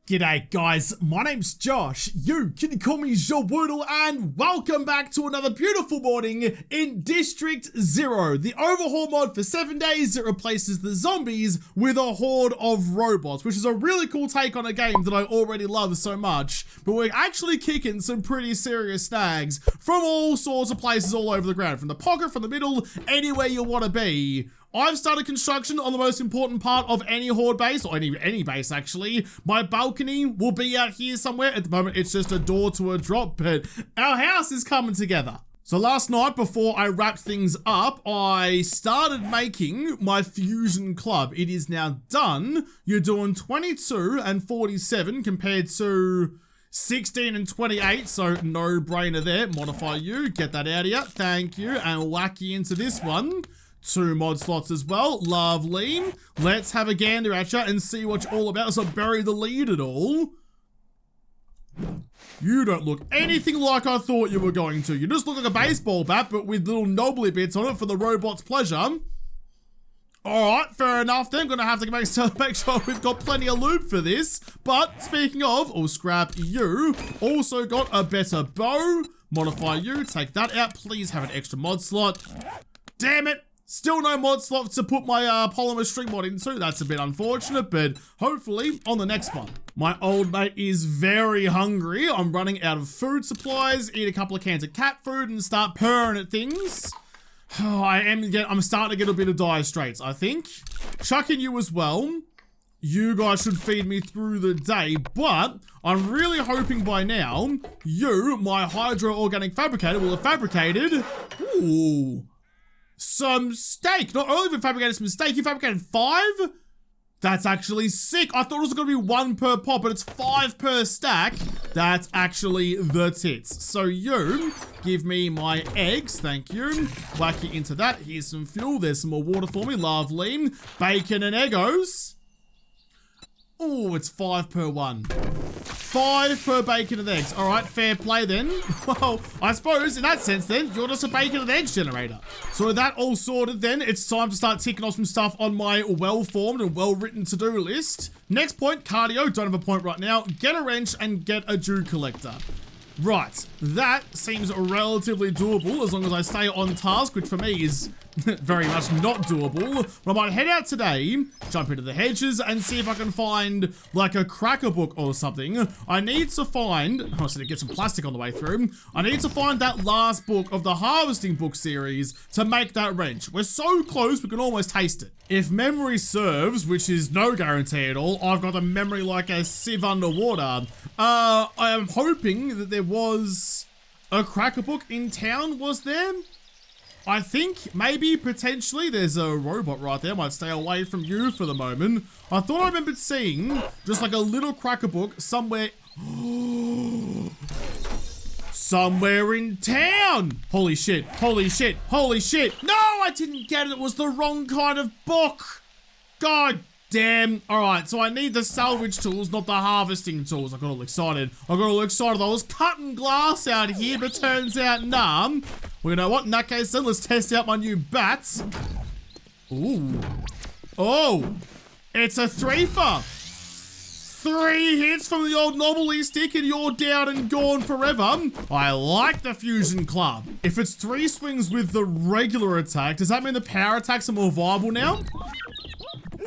G'day guys, my name's Josh, you can call me JaWoodle, and welcome back to another beautiful morning in District 0, the overhaul mod for 7 days that replaces the zombies with a horde of robots, which is a really cool take on a game that I already love so much, but we're actually kicking some pretty serious snags from all sorts of places all over the ground, from the pocket, from the middle, anywhere you want to be. I've started construction on the most important part of any horde base, or any base actually. My balcony will be out here somewhere. At the moment, it's just a door to a drop, but our house is coming together. So last night, before I wrapped things up, I started making my fusion club. It is now done. You're doing 22 and 47 compared to 16 and 28, so no brainer there. Modify you, get that out of you, thank you, and whack you into this one. 2 mod slots as well, lovely. Let's have a gander at you and see what you're all about. So bury the lead at all. You don't look anything like I thought you were going to. You just look like a baseball bat, but with little knobbly bits on it for the robot's pleasure. Alright, fair enough then. Gonna have to make sure we've got plenty of loot for this. But speaking of, I'll scrap you. Also got a better bow. Modify you, take that out. Please have an extra mod slot. Damn it! Still no mod slot to put my polymer string mod into. That's a bit unfortunate, but hopefully on the next one. My old mate is very hungry. I'm running out of food supplies. Eat a couple of cans of cat food and start purring at things. Oh, I'm starting to get a bit of dire straits, I think. Chucking you as well. You guys should feed me through the day, but I'm really hoping by now, you, my hydro organic fabricator, will have fabricated, ooh, some steak. Not only have you fabricated some steak, you fabricated 5? That's actually sick. I thought it was gonna be 1 per pop, but it's 5 per stack. That's actually the tits. So you, give me my eggs, thank you. Whack you into that. Here's some fuel. There's some more water for me, lovely. Bacon and Eggos. Oh, it's 5 per one. 5 per bacon and eggs. All right, fair play then. Well, I suppose in that sense then, you're just a bacon and eggs generator. So with that all sorted then, it's time to start ticking off some stuff on my well-formed and well-written to-do list. Next point, cardio. Don't have a point right now. Get a wrench and get a dew collector. Right, that seems relatively doable as long as I stay on task, which for me is very much not doable. But I might head out today, jump into the hedges, and see if I can find like a cracker book or something. I need to find, I was going to get some plastic on the way through. I need to find that last book of the harvesting book series to make that wrench. We're so close, we can almost taste it. If memory serves, which is no guarantee at all, I've got a memory like a sieve underwater. I am hoping that there was a cracker book in town, was there? I think maybe potentially there's a robot right there. I might stay away from you for the moment. I thought I remembered seeing just like a little cracker book somewhere. Somewhere in town. Holy shit, holy shit, holy shit. No, I didn't get it. It was the wrong kind of book. God damn. All right, so I need the salvage tools, not the harvesting tools. I got all excited. I was cutting glass out here, but turns out, nah. Well, you know what? In that case, then let's test out my new bats. Ooh. Oh, it's a 3-fer. 3 hits from the old knobbly stick and you're down and gone forever. I like the fusion club. If it's 3 swings with the regular attack, does that mean the power attacks are more viable now?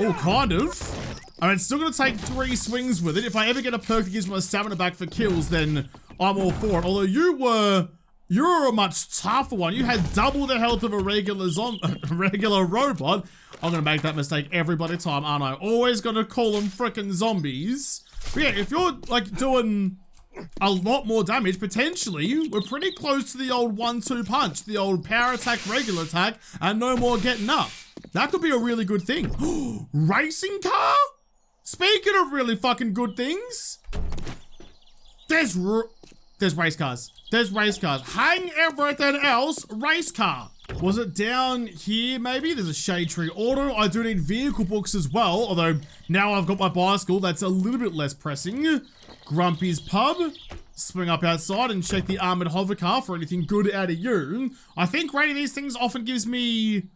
Oh, kind of. I mean, it's still gonna take 3 swings with it. If I ever get a perk that gives my stamina back for kills, then I'm all for it. Although you're a much tougher one. You had double the health of a regular robot. I'm gonna make that mistake every bloody time, aren't I? Always gonna call them frickin' zombies. But yeah, if you're like doing a lot more damage, potentially, we're pretty close to the old 1-2 punch, the old power attack, regular attack, and no more getting up. That could be a really good thing. Racing car? Speaking of really fucking good things, there's race cars. There's race cars. Hang everything else, race car. Was it down here maybe? There's a shade tree auto. I do need vehicle books as well, although now I've got my bicycle, that's a little bit less pressing. Grumpy's pub. Swing up outside and check the armored hover car for anything good out of you. I think rating these things often gives me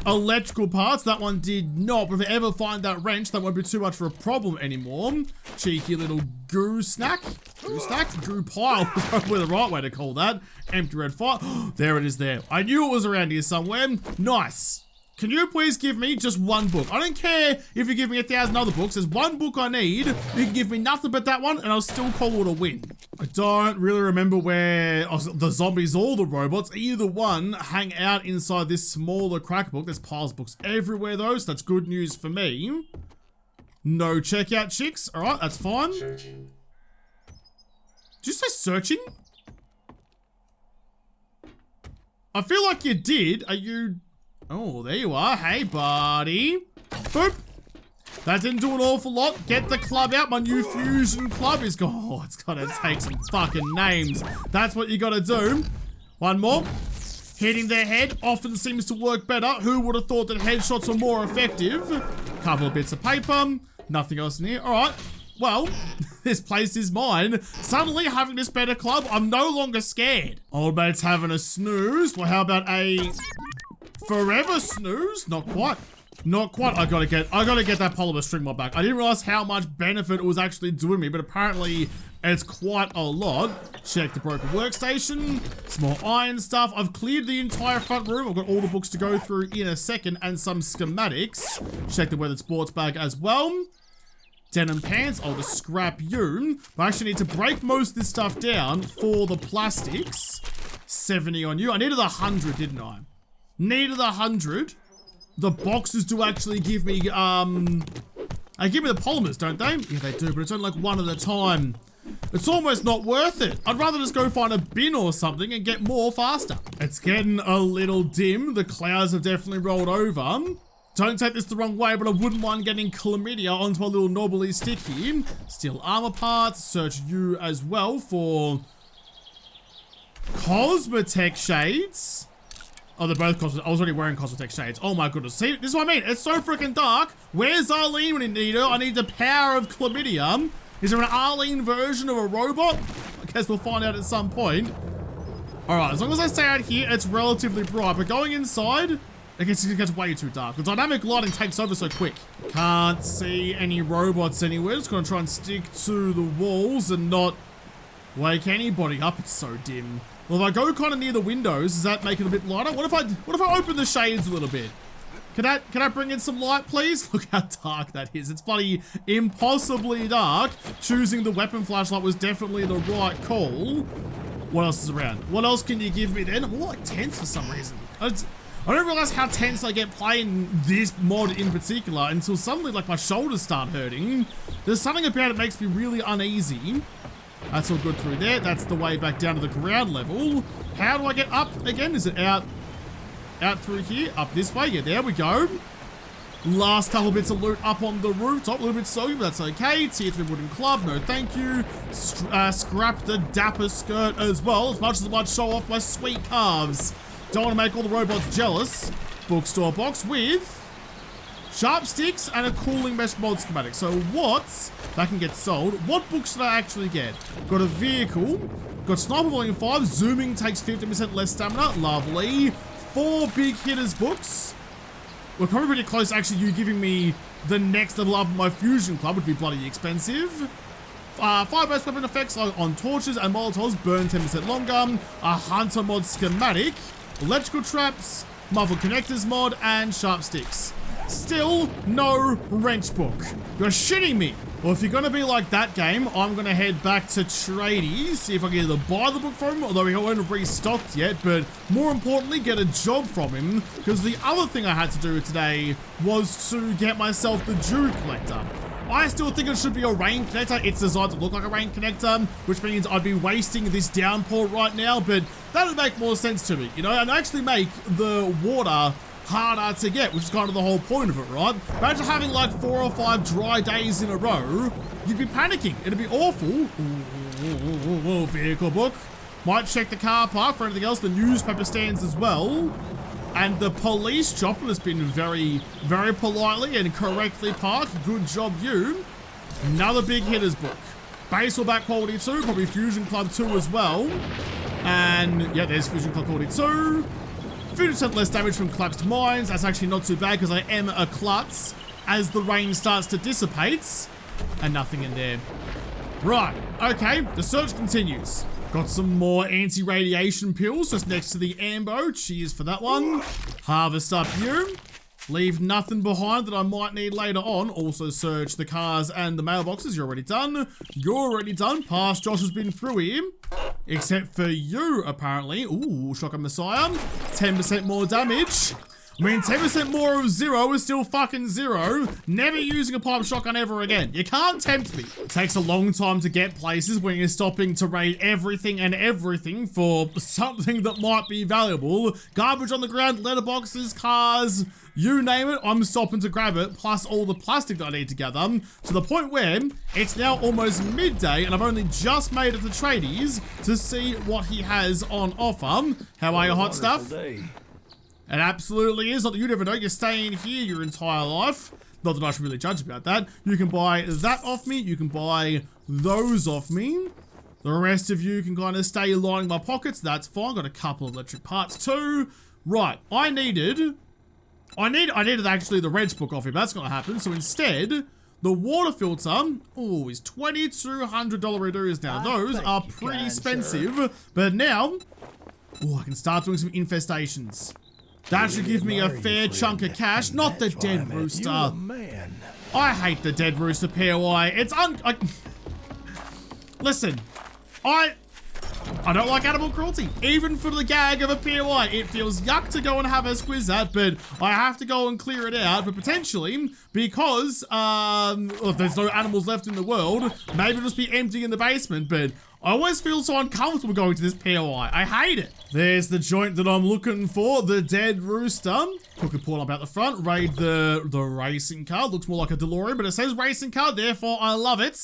electrical parts. That one did not, but if I ever find that wrench, that won't be too much of a problem anymore. Cheeky little goo snack. Goo pile is probably the right way to call that. Empty red fire. There it is there. I knew it was around here somewhere. Nice. Can you please give me just one book? I don't care if you give me 1,000 other books. There's one book I need. You can give me nothing but that one and I'll still call it a win. I don't really remember where the zombies or the robots, either one, hang out inside this smaller crack book. There's piles of books everywhere though, so that's good news for me. No checkout chicks. All right, that's fine. Searching. Did you say searching? I feel like you did. Are you... Oh, there you are. Hey, buddy. Boop. That didn't do an awful lot. Get the club out. My new fusion club is gone. Oh, it's gotta take some fucking names. That's what you gotta do. One more. Hitting their head often seems to work better. Who would have thought that headshots are more effective? Couple of bits of paper. Nothing else in here. All right. Well, this place is mine. Suddenly, having this better club, I'm no longer scared. Old mate's having a snooze. Well, how about a... forever snooze? Not quite. Not quite. I gotta get that polymer string mod back. I didn't realize how much benefit it was actually doing me, but apparently it's quite a lot. Check the broken workstation. Some more iron stuff. I've cleared the entire front room. I've got all the books to go through in a second and some schematics. Check the weathered sports bag as well. Denim pants. I'll just scrap you. But I actually need to break most of this stuff down for the plastics. 70 on you. I needed 100, didn't I? Needed 100. The boxes do actually give me, they give me the polymers, don't they? Yeah, they do, but it's only like one at a time. It's almost not worth it. I'd rather just go find a bin or something and get more faster. It's getting a little dim. The clouds have definitely rolled over. Don't take this the wrong way, but I wouldn't mind getting chlamydia onto my little knobbly stick here. Steel armor parts. Search you as well for Cosmetech shades. Oh, they're both Cosmetech. I was already wearing Cosmetech shades. Oh my goodness. See, this is what I mean. It's so freaking dark. Where's Arlene when you need her? I need the power of chlamydia. Is there an Arlene version of a robot? I guess we'll find out at some point. All right, as long as I stay out here, it's relatively bright. But going inside, it gets way too dark. The dynamic lighting takes over so quick. Can't see any robots anywhere. Just gonna try and stick to the walls and not wake anybody up. It's so dim. Well, if I go kind of near the windows, does that make it a bit lighter? What if I open the shades a little bit? Can I bring in some light, please? Look how dark that is. It's bloody impossibly dark. Choosing the weapon flashlight was definitely the right call. What else is around? What else can you give me then? I'm like tense for some reason. I don't realize how tense I get playing this mod in particular until suddenly like my shoulders start hurting. There's something about it makes me really uneasy. That's all good through there. That's the way back down to the ground level. How do I get up again? Is it out through here? Up this way? Yeah, there we go. Last couple bits of loot up on the rooftop. A little bit soggy, but that's okay. Tier 3 wooden club. No, thank you. Scrap the dapper skirt as well, as much as I might show off my sweet calves. Don't want to make all the robots jealous. Bookstore box with sharp sticks and a cooling mesh mod schematic. So what's that can get sold? What books did I actually get? Got a vehicle. Got Sniper Volume 5. Zooming takes 50% less stamina. Lovely. 4 big hitters books. We're probably pretty close. Actually, you giving me the next level up of my fusion club would be bloody expensive. 5-burst weapon effects on torches and molotovs burn 10% longer. A hunter mod schematic. Electrical traps. Muffled connectors mod and sharp sticks. Still no wrench book. You're shitting me. Well, if you're gonna be like that game, I'm gonna head back to Tradies, see if I can either buy the book from him, although he hasn't restocked yet, but more importantly, get a job from him, because the other thing I had to do today was to get myself the Dew collector. I still think it should be a rain connector. It's designed to look like a rain connector, which means I'd be wasting this downpour right now, but that would make more sense to me, you know, and actually make the water harder to get, which is kind of the whole point of it, right? Imagine having like 4 or 5 dry days in a row, you'd be panicking. It'd be awful. Ooh, vehicle book. Might check the car park for anything else. The newspaper stands as well. And the police chopper has been very, very politely and correctly parked. Good job, you. Another big hitters book. Base or back quality 2, probably Fusion Club 2 as well. And yeah, there's Fusion Club quality 2. 50% less damage from collapsed mines. That's actually not too bad because I am a klutz as the rain starts to dissipate. And nothing in there. Right, okay, the search continues. Got some more anti-radiation pills just next to the ambo. Cheers for that one. Harvest up you. Leave nothing behind that I might need later on. Also search the cars and the mailboxes. You're already done. You're already done. Past Josh has been through here. Except for you, apparently. Ooh, Shotgun Messiah. 10% more damage. I mean, 10% more of 0 is still fucking 0. Never using a pipe shotgun ever again. You can't tempt me. It takes a long time to get places when you're stopping to raid everything and everything for something that might be valuable. Garbage on the ground, letterboxes, cars, you name it, I'm stopping to grab it, plus all the plastic that I need to gather, to the point where it's now almost midday and I've only just made it to Tradies to see what he has on offer. How are you, hot stuff? It absolutely is. Not that you never know. You're staying here your entire life. Not that I should really judge about that. You can buy that off me. You can buy those off me. The rest of you can kind of stay lining my pockets. That's fine. Got a couple of electric parts too. Right. I needed actually the Reg book off him. That's not going to happen. So instead, the water filter, oh, is $2,200 reducers now. Those are pretty expensive. But now, oh, I can start doing some infestations. That should give me a fair chunk of cash, not the Dead Rooster. I hate the Dead Rooster POI. It's listen, I don't like animal cruelty. Even for the gag of a POI, it feels yuck to go and have a squiz at, but I have to go and clear it out. But potentially, because there's no animals left in the world, maybe it'll just be empty in the basement, but I always feel so uncomfortable going to this POI. I hate it. There's the joint that I'm looking for, the Dead Rooster. Hook and pull up out the front, raid the racing car. Looks more like a DeLorean, but it says racing car, therefore I love it.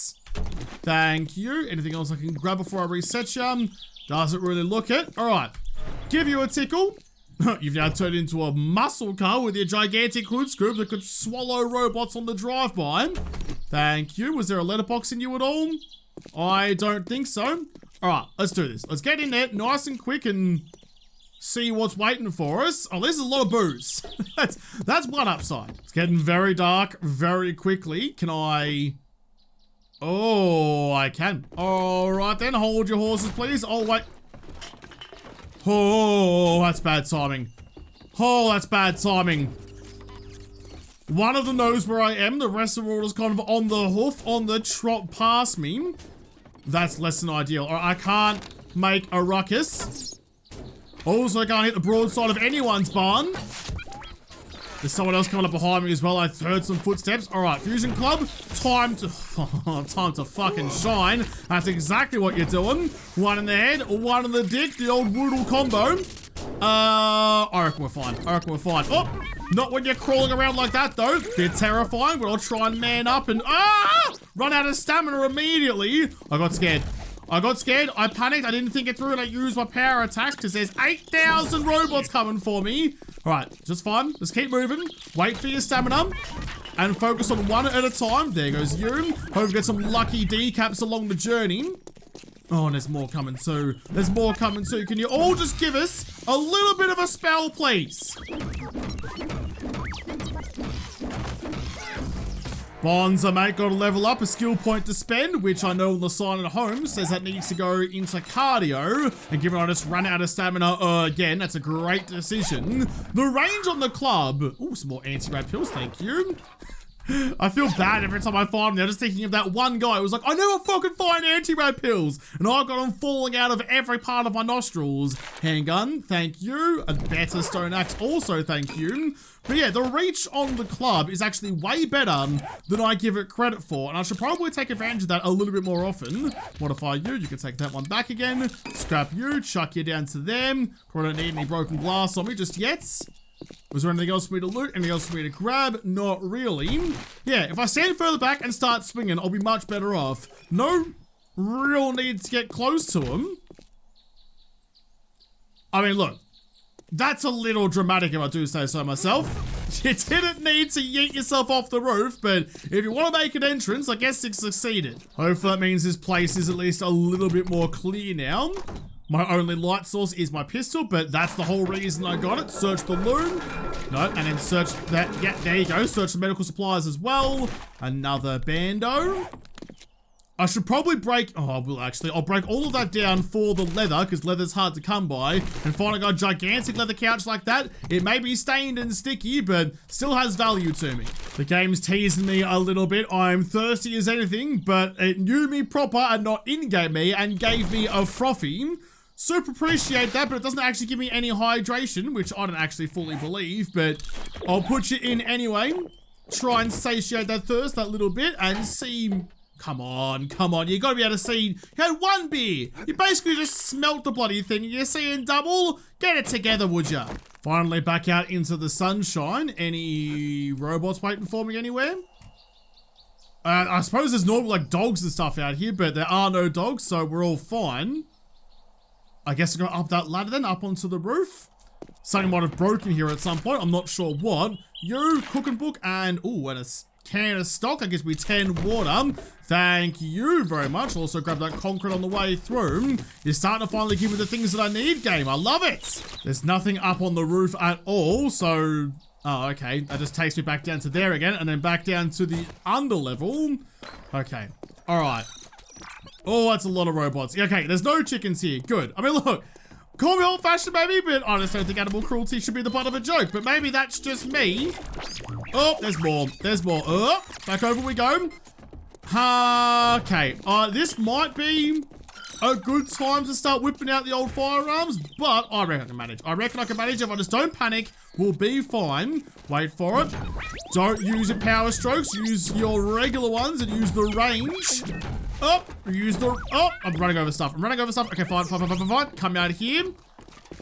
Thank you. Anything else I can grab before I reset you? Doesn't really look it. All right, give you a tickle. You've now turned into a muscle car with your gigantic hood scoop that could swallow robots on the drive-by. Thank you. Was there a letterbox in you at all? I don't think so. All right, let's do this. Let's get in there nice and quick and see what's waiting for us. Oh, there's a lot of booze. that's one upside. It's getting very dark very quickly. Can I... Oh, I can. All right then, hold your horses, please. Oh, wait. Oh, that's bad timing. Oh, that's bad timing. One of them knows where I am. The rest of the world is kind of on the hoof, on the trot past me. That's less than ideal. I can't make a ruckus. Also, I can't hit the broadside of anyone's barn. There's someone else coming up behind me as well. I heard some footsteps. All right, Fusion Club, time to fucking shine. That's exactly what you're doing. One in the head, one in the dick, the old WOODLE combo. I reckon we're fine. Oh, not when you're crawling around like that though. Bit terrifying, but I'll try and man up and run out of stamina immediately. I got scared. I panicked, I didn't think it through, and I used my power attacks because there's 8,000 robots coming for me. All right, just fine. Just keep moving. Wait for your stamina and focus on one at a time. There goes you. Hope you get some lucky decaps along the journey. Oh, and there's more coming too. Can you all just give us a little bit of a spell, please? Bonza, mate, got to level up, a skill point to spend, which I know on the sign at home says that needs to go into cardio. And given I just ran out of stamina again, that's a great decision. The range on the club. Oh, some more anti-rad pills, thank you. I feel bad every time I find them. They're just thinking of that one guy who was like, I never fucking find anti-rad pills. And I got them falling out of every part of my nostrils. Handgun, thank you. A better stone axe, also thank you. But yeah, the reach on the club is actually way better than I give it credit for. And I should probably take advantage of that a little bit more often. Modify you, you can take that one back again. Scrap you, chuck you down to them. Probably don't need any broken glass on me just yet. Was there anything else for me to loot? Anything else for me to grab? Not really. Yeah, if I stand further back and start swinging, I'll be much better off. No real need to get close to him. I mean, look. That's a little dramatic if I do say so myself. You didn't need to yeet yourself off the roof, but if you want to make an entrance, I guess you succeeded. Hopefully that means this place is at least a little bit more clear now. My only light source is my pistol, but that's the whole reason I got it. Search the loom. No, and then search that. Yeah, there you go. Search the medical supplies as well. Another bando. I should probably break, I'll break all of that down for the leather, because leather's hard to come by, and find I got a gigantic leather couch like that. It may be stained and sticky, but still has value to me. The game's teasing me a little bit. I'm thirsty as anything, but it knew me proper and not in-game me, and gave me a frothy. Super appreciate that, but it doesn't actually give me any hydration, which I don't actually fully believe, but I'll put you in anyway. Try and satiate that thirst that little bit, and see... Come on. You gotta be able to see. You had one beer. You basically just smelt the bloody thing. You're seeing double? Get it together, would ya? Finally back out into the sunshine. Any robots waiting for me anywhere? I suppose there's normal like dogs and stuff out here, but there are no dogs, so we're all fine. I guess I'll go up that ladder then, up onto the roof. Something might have broken here at some point. I'm not sure what. You, cooking book, and ooh, and a can of stock. I guess we 10 water. Thank you very much. Also grab that concrete on the way through. You're starting to finally give me the things that I need, game. I love it. There's nothing up on the roof at all, so... Oh, okay. That just takes me back down to there again, and then back down to the under level. Okay. All right. Oh, that's a lot of robots. Okay, there's no chickens here. Good. I mean, look. Call me old-fashioned, maybe, but I just don't think animal cruelty should be the butt of a joke. But maybe that's just me. Oh, there's more. There's more. Oh, back over we go. Okay. This might be a good time to start whipping out the old firearms, but I reckon I can manage. I reckon I can manage. If I just don't panic, we'll be fine. Wait for it. Don't use your power strokes. Use your regular ones and use the range. Oh, I'm running over stuff. Okay, fine. Come out of here.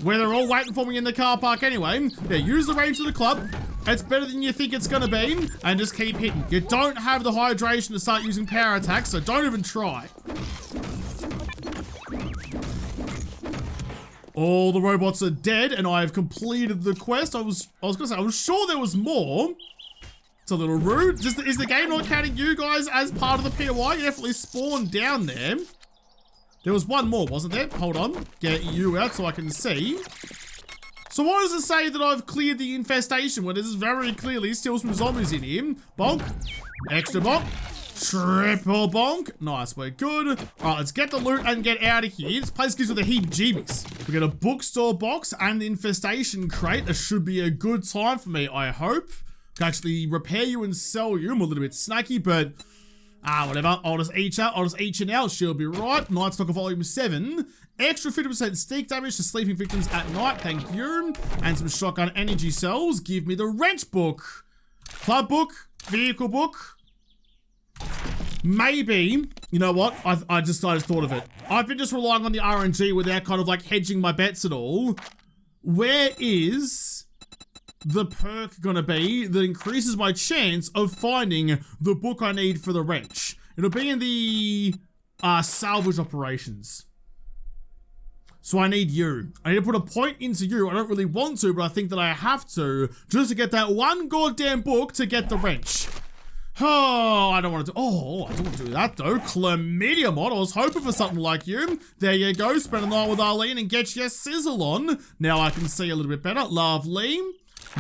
Where they're all waiting for me in the car park anyway. Yeah, use the range of the club. It's better than you think it's gonna be. And just keep hitting. You don't have the hydration to start using power attacks, so don't even try. All the robots are dead, and I have completed the quest. I was gonna say, I was sure there was more. It's a little rude. Is the game not counting you guys as part of the POI? You definitely spawned down there. There was one more, wasn't there? Hold on. Get you out so I can see. So what does it say that I've cleared the infestation when there's very clearly still some zombies in here? Bonk. Extra bonk. Triple bonk. Nice, we're good. All right, let's get the loot and get out of here. This place gives me the heebie-jeebies. We got a bookstore box and the infestation crate. This should be a good time for me, I hope. Can actually repair you and sell you. I'm a little bit snacky, but whatever. I'll just eat you now. She'll be right. Night Stalker Volume 7. Extra 50% stick damage to sleeping victims at night. Thank you. And some shotgun energy cells. Give me the wrench book. Club book. Vehicle book. Maybe, you know what? I just thought of it. I've been just relying on the RNG without kind of like hedging my bets at all. Where is the perk gonna be that increases my chance of finding the book I need for the wrench? It'll be in the salvage operations. So I need you. I need to put a point into you. I don't really want to, but I think that I have to, just to get that one goddamn book to get the wrench. Oh, I don't want to do that though. Chlamydia mod. I was hoping for something like you. There you go. Spend a night with Arlene and get your sizzle on. Now I can see a little bit better. Lovely.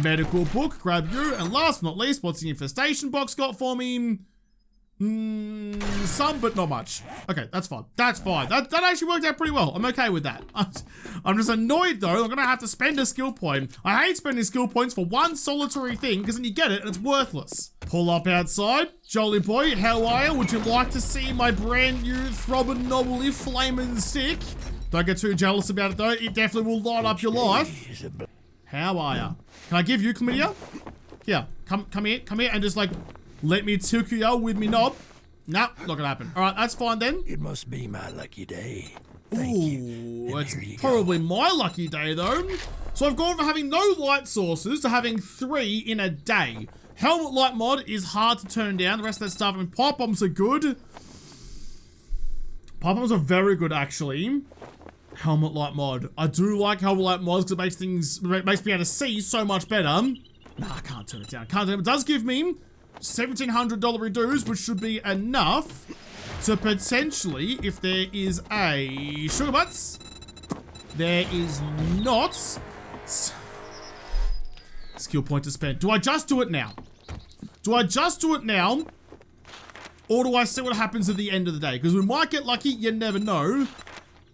Medical book. Grab you. And last but not least, what's the infestation box got for me? Some, but not much. Okay, that's fine. That's fine. That actually worked out pretty well. I'm okay with that. I'm just annoyed though. I'm gonna have to spend a skill point. I hate spending skill points for one solitary thing because then you get it and it's worthless. Pull up outside. Jolly boy, how are you? Would you like to see my brand new throbbing, knobbly, flaming stick? Don't get too jealous about it though. It definitely will light up your life. How are you? Can I give you chlamydia? Here, come here and just like let me tickle you with me knob. Nope, not gonna happen. All right, that's fine then. It must be my lucky day. Ooh, it's probably my lucky day though. So I've gone from having no light sources to having 3 in a day. Helmet light mod is hard to turn down. The rest of that stuff, I mean, pipe bombs are good. Pipe bombs are very good actually. Helmet light mod. I do like helmet light mods because it makes me able to see so much better. Nah, I can't turn it down. Can't turn it. It does give me $1,700 reduce, which should be enough to potentially, if there is a sugar butts, There is not. Skill point to spend. Do I just do it now? Do I just do it now? Or do I see what happens at the end of the day? Because we might get lucky, you never know.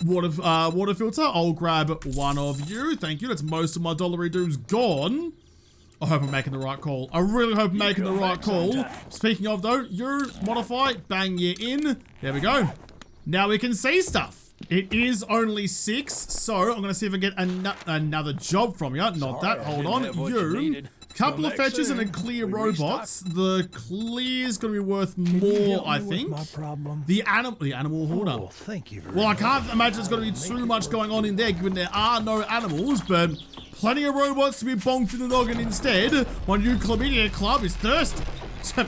Water filter, I'll grab one of you. Thank you, that's most of my dollary dues gone. I hope I'm making the right call. I really hope I'm making the right call. Speaking of though, you modify, bang you in. There we go. Now we can see stuff. It is only 6, so I'm gonna see if I get another job from you. Not that, hold on. You, couple of fetches and a clear robots. The clear's gonna be worth more, I think. The animal hoarder. Oh, thank you very Well, I much. can't imagine there's gonna be too much going on in there given there are no animals, but plenty of robots to be bonked in the noggin instead. My new chlamydia club is thirsty.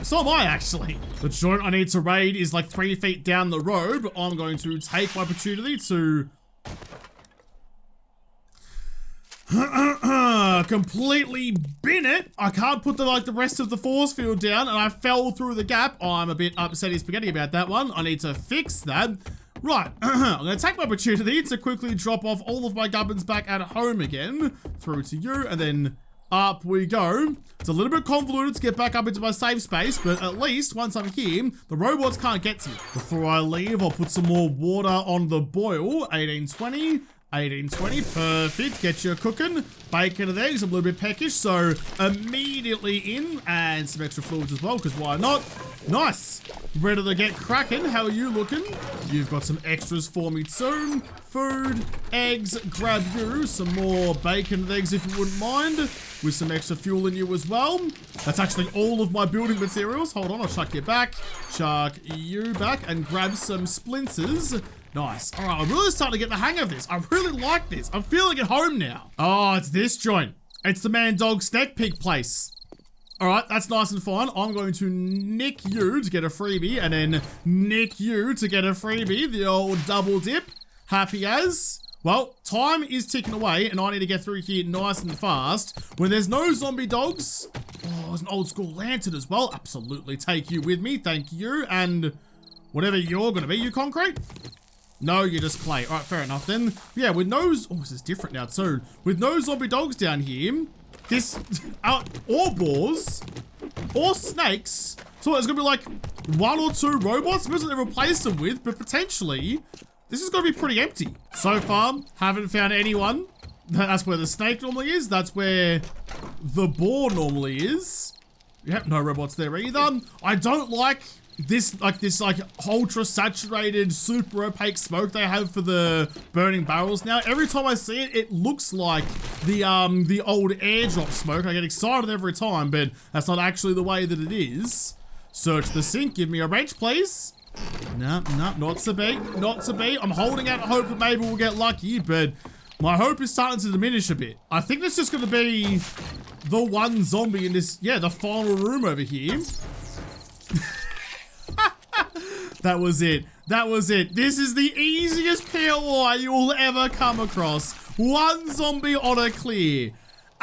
So am I, actually. The joint I need to raid is like 3 feet down the road, but I'm going to take my opportunity to completely bin it. I can't put the rest of the force field down, and I fell through the gap. I'm a bit upsetty spaghetti about that one. I need to fix that. Right, I'm going to take my opportunity to quickly drop off all of my gubbins back at home again. Through to you, and then up we go. It's a little bit convoluted to get back up into my safe space, but at least once I'm here, the robots can't get to me. Before I leave, I'll put some more water on the boil. 1820. 1820, perfect. Get you cooking. Bacon and eggs, I'm a little bit peckish, so immediately in, and some extra fluids as well, because why not? Nice. Ready to get cracking. How are you looking? You've got some extras for me too. Food, eggs, grab you. Some more bacon and eggs if you wouldn't mind, with some extra fuel in you as well. That's actually all of my building materials. Hold on, I'll chuck you back. Chuck you back and grab some splinters. Nice. All right, I'm really starting to get the hang of this. I really like this. I'm feeling at home now. Oh, it's this joint. It's the man dog snack pig place. All right, that's nice and fine. I'm going to nick you to get a freebie, and then nick you to get a freebie. The old double dip. Happy as. Well, time is ticking away, and I need to get through here nice and fast. When there's no zombie dogs. Oh, there's an old school lantern as well. Absolutely take you with me. Thank you. And whatever you're going to be, you concrete? No, you're just clay. All right, fair enough then. Yeah, with no... Oh, this is different now too. With no zombie dogs down here, this... or boars, or snakes. So there's going to be like 1 or 2 robots. Depends what they replace them with, but potentially, this is going to be pretty empty. So far, haven't found anyone. That's where the snake normally is. That's where the boar normally is. Yep, no robots there either. I don't like... this ultra saturated, super opaque smoke they have for the burning barrels now. Every time I see it, it looks like the old airdrop smoke. I get excited every time, but that's not actually the way that it is. Search the sink, give me a wrench, please. No, not to be, not to be. I'm holding out hope that maybe we'll get lucky, but my hope is starting to diminish a bit. I think it's just gonna be the one zombie in this, yeah, the final room over here. That was it. That was it. This is the easiest POI you will ever come across. 1 zombie on a clear.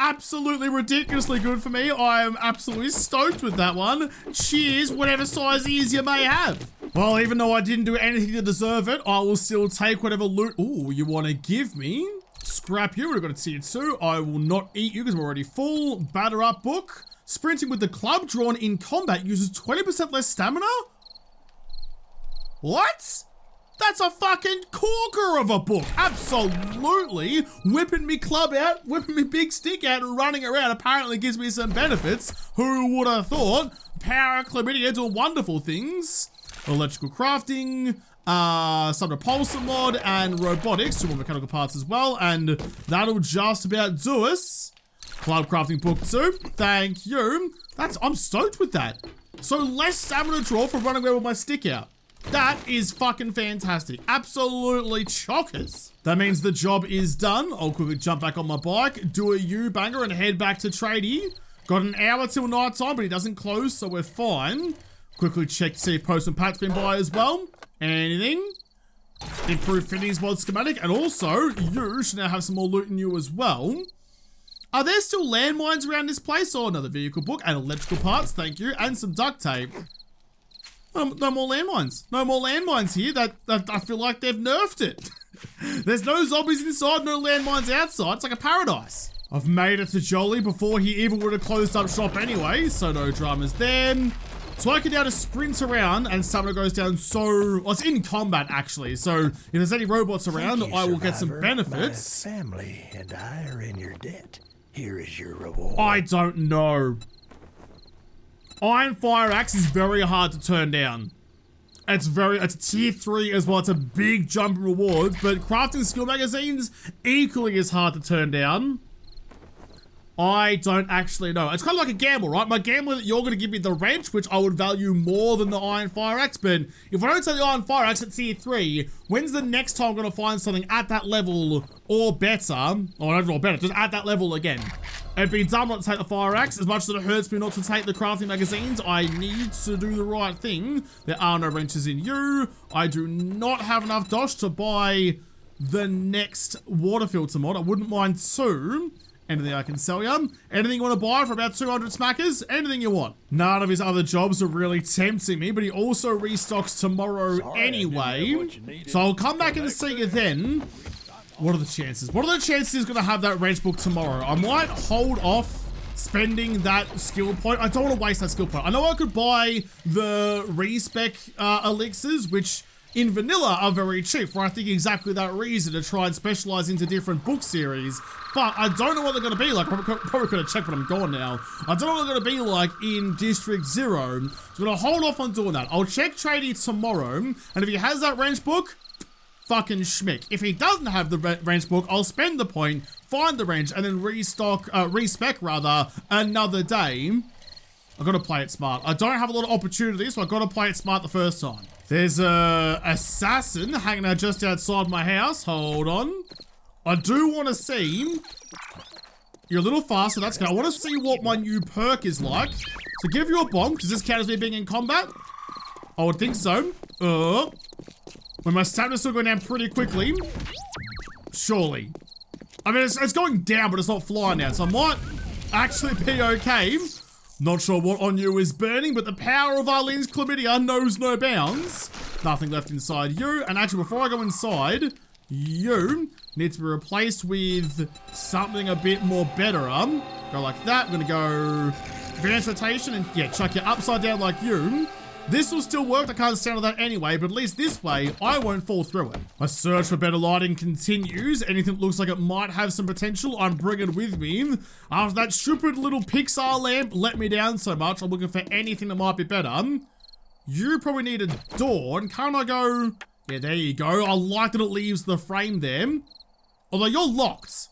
Absolutely ridiculously good for me. I am absolutely stoked with that one. Cheers, whatever size ears you may have. Well, even though I didn't do anything to deserve it, I will still take whatever loot. Ooh, you want to give me? Scrap you. We've got a tier 2. I will not eat you because I'm already full. Batter up book. Sprinting with the club drawn in combat uses 20% less stamina? What? That's a fucking corker of a book. Absolutely. Whipping me club out, whipping me big stick out and running around apparently gives me some benefits. Who would have thought? Power chlamydia do wonderful things. Electrical crafting, some repulsor mod, and robotics, 2 more mechanical parts as well. And that'll just about do us. Club crafting book 2. Thank you. I'm stoked with that. So less stamina draw for running away with my stick out. That is fucking fantastic. Absolutely chockers. That means the job is done. I'll quickly jump back on my bike, do a U-banger and head back to tradie. Got an hour till night time, but he doesn't close, so we're fine. Quickly check to see if Post and Pat's been by as well. Anything? Improve Finny's mod schematic, and also you should now have some more loot in you as well. Are there still landmines around this place? Oh, another vehicle book and electrical parts, thank you, and some duct tape. No more landmines. No more landmines here. That I feel like they've nerfed it. There's no zombies inside, no landmines outside. It's like a paradise. I've made it to Jolly before he even would have closed up shop anyway, so no dramas there. So I can now just sprint around and stamina goes down so... Well, it's in combat actually, so if there's any robots around, I will get some benefits. My family and I are in your debt. Here is your reward. I don't know. Iron Fire Axe is very hard to turn down. It's tier 3 as well. It's a big jump in rewards, but crafting skill magazines equally is hard to turn down. I don't actually know. It's kind of like a gamble, right? My gamble that you're going to give me the wrench, which I would value more than the Iron Fire Axe, but if I don't say the Iron Fire Axe at tier 3, when's the next time I'm going to find something at that level or better, or overall better, just at that level again? It'd be dumb not to take the Fire Axe. As much as it hurts me not to take the crafting magazines, I need to do the right thing. There are no wrenches in you. I do not have enough dosh to buy the next water filter mod. I wouldn't mind 2. Anything I can sell you. Anything you want to buy for about 200 smackers. Anything you want. None of his other jobs are really tempting me, but he also restocks tomorrow anyway. So I'll come back and see you then. What are the chances? What are the chances he's going to have that wrench book tomorrow? I might hold off spending that skill point. I don't want to waste that skill point. I know I could buy the respec elixirs, which in vanilla are very cheap for I think exactly that reason, to try and specialize into different book series. But I don't know what they're going to be like. Probably could have checked, but I'm gone now. I don't know what they're going to be like in District 0. So I'm going to hold off on doing that. I'll check Tradie tomorrow, and if he has that wrench book, fucking schmick. If he doesn't have the wrench book, I'll spend the point, find the wrench, and then respec another day. I've got to play it smart. I don't have a lot of opportunities, so I've got to play it smart the first time. There's a assassin hanging out just outside my house. Hold on. I do want to see... You're a little faster, that's good. I want to see what my new perk is like. So give you a bonk. Does this count as me being in combat? I would think so. When my stamina's still going down pretty quickly. Surely. I mean, it's going down, but it's not flying down. So I might actually be okay. Not sure what on you is burning, but the power of Arlene's chlamydia knows no bounds. Nothing left inside you. And actually, before I go inside, you need to be replaced with something a bit more better. Go like that. I'm gonna go advanced rotation and yeah, chuck you upside down like you. This will still work. I can't stand on that anyway, but at least this way, I won't fall through it. My search for better lighting continues. Anything that looks like it might have some potential, I'm bringing with me. After that stupid little Pixar lamp let me down so much, I'm looking for anything that might be better. You probably need a door, and can't I go... Yeah, there you go. I like that it leaves the frame there. Although you're locked.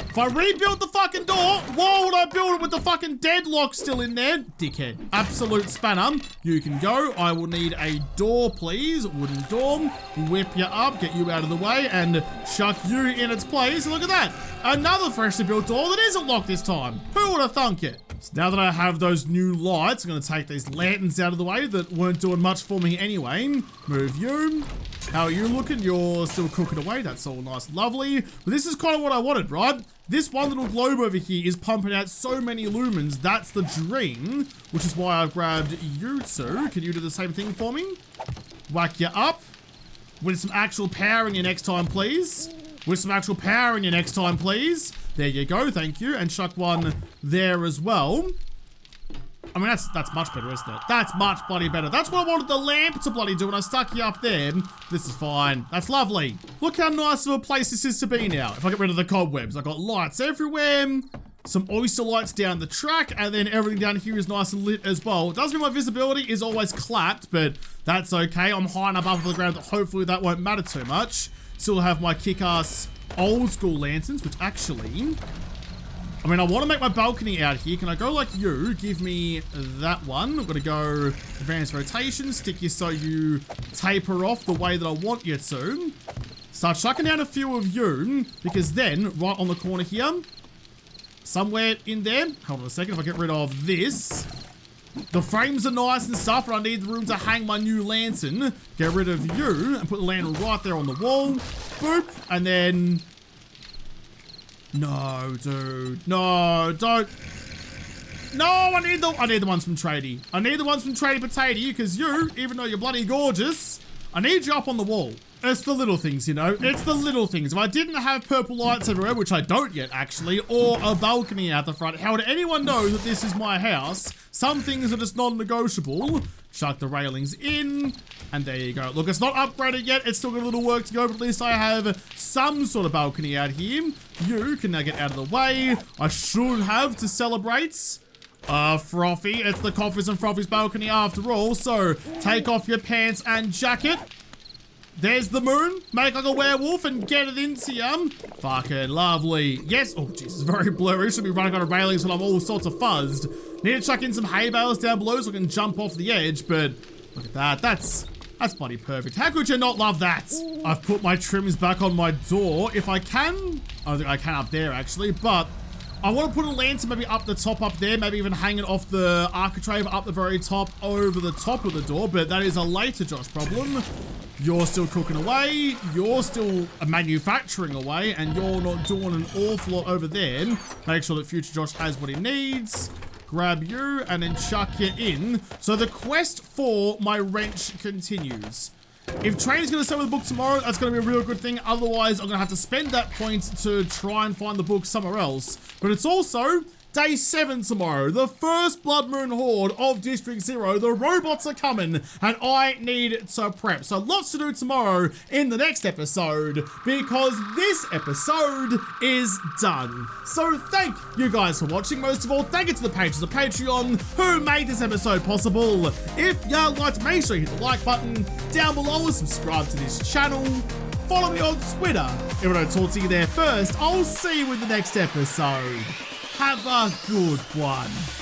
If I rebuild the fucking door, why would I build it with the fucking deadlock still in there? Dickhead. Absolute spanner. You can go. I will need a door, please. Wooden door. Whip you up, get you out of the way, and chuck you in its place. Look at that. Another freshly built door that isn't locked this time. Who would have thunk it? So now that I have those new lights, I'm going to take these lanterns out of the way that weren't doing much for me anyway. Move you. How are you looking? You're still cooking away. That's all nice and lovely. But this is kind of what I wanted, right? This one little globe over here is pumping out so many lumens. That's the dream, which is why I've grabbed you two. Can you do the same thing for me? Whack you up. With some actual power in you next time, please. With some actual power in you next time, please. There you go, thank you. And chuck one there as well. I mean, that's much better, isn't it? That's much bloody better. That's what I wanted the lamp to bloody do when I stuck you up there. This is fine. That's lovely. Look how nice of a place this is to be now. If I get rid of the cobwebs, I've got lights everywhere. Some oyster lights down the track, and then everything down here is nice and lit as well. It does mean my visibility is always clapped, but that's okay. I'm high enough above the ground that hopefully that won't matter too much. Still have my kick-ass old school lanterns, which actually... I mean, I want to make my balcony out here. Can I go like you? Give me that one. I'm going to go advanced rotation, stick you so you taper off the way that I want you to. Start chucking down a few of you, because then, right on the corner here, somewhere in there, hold on a second, if I get rid of this, the frames are nice and stuff, but I need the room to hang my new lantern. Get rid of you, and put the lantern right there on the wall. Boop, and then... No, dude. No, don't. No, I need the ones from Tradie. I need the ones from Tradie Potato, because you, even though you're bloody gorgeous, I need you up on the wall. It's the little things, you know? It's the little things. If I didn't have purple lights everywhere, which I don't yet, actually, or a balcony out the front, how would anyone know that this is my house? Some things are just non-negotiable. Chuck the railings in, and there you go. Look, it's not upgraded yet. It's still got a little work to go, but at least I have some sort of balcony out here. You can now get out of the way. I should have to celebrate. Frothy. It's the Coffees and Frothy's balcony after all, so take off your pants and jacket. There's the moon. Make like a werewolf and get it into you. Fucking lovely. Yes. Oh, Jesus. Very blurry. Should be running on a railings when I'm all sorts of fuzzed. Need to chuck in some hay bales down below so I can jump off the edge, but look at that. That's bloody perfect. How could you not love that? I've put my trims back on my door. If I can, I don't think I can up there actually, but I want to put a lantern maybe up the top up there, maybe even hang it off the architrave up the very top over the top of the door, but that is a later Josh problem. You're still cooking away, you're still manufacturing away, and you're not doing an awful lot over there. Make sure that future Josh has what he needs. Grab you and then chuck you in. So the quest for my wrench continues. If Train's going to sell me the book tomorrow, that's going to be a real good thing. Otherwise, I'm going to have to spend that point to try and find the book somewhere else. But it's also day 7 tomorrow. The first Blood Moon Horde of District 0. The robots are coming, and I need to prep. So lots to do tomorrow in the next episode, because this episode is done. So thank you guys for watching. Most of all, thank you to the patrons of Patreon who made this episode possible. If you liked, make sure you hit the like button down below and subscribe to this channel. Follow me on Twitter. If I don't talk to you there first, I'll see you in the next episode. Have a good one.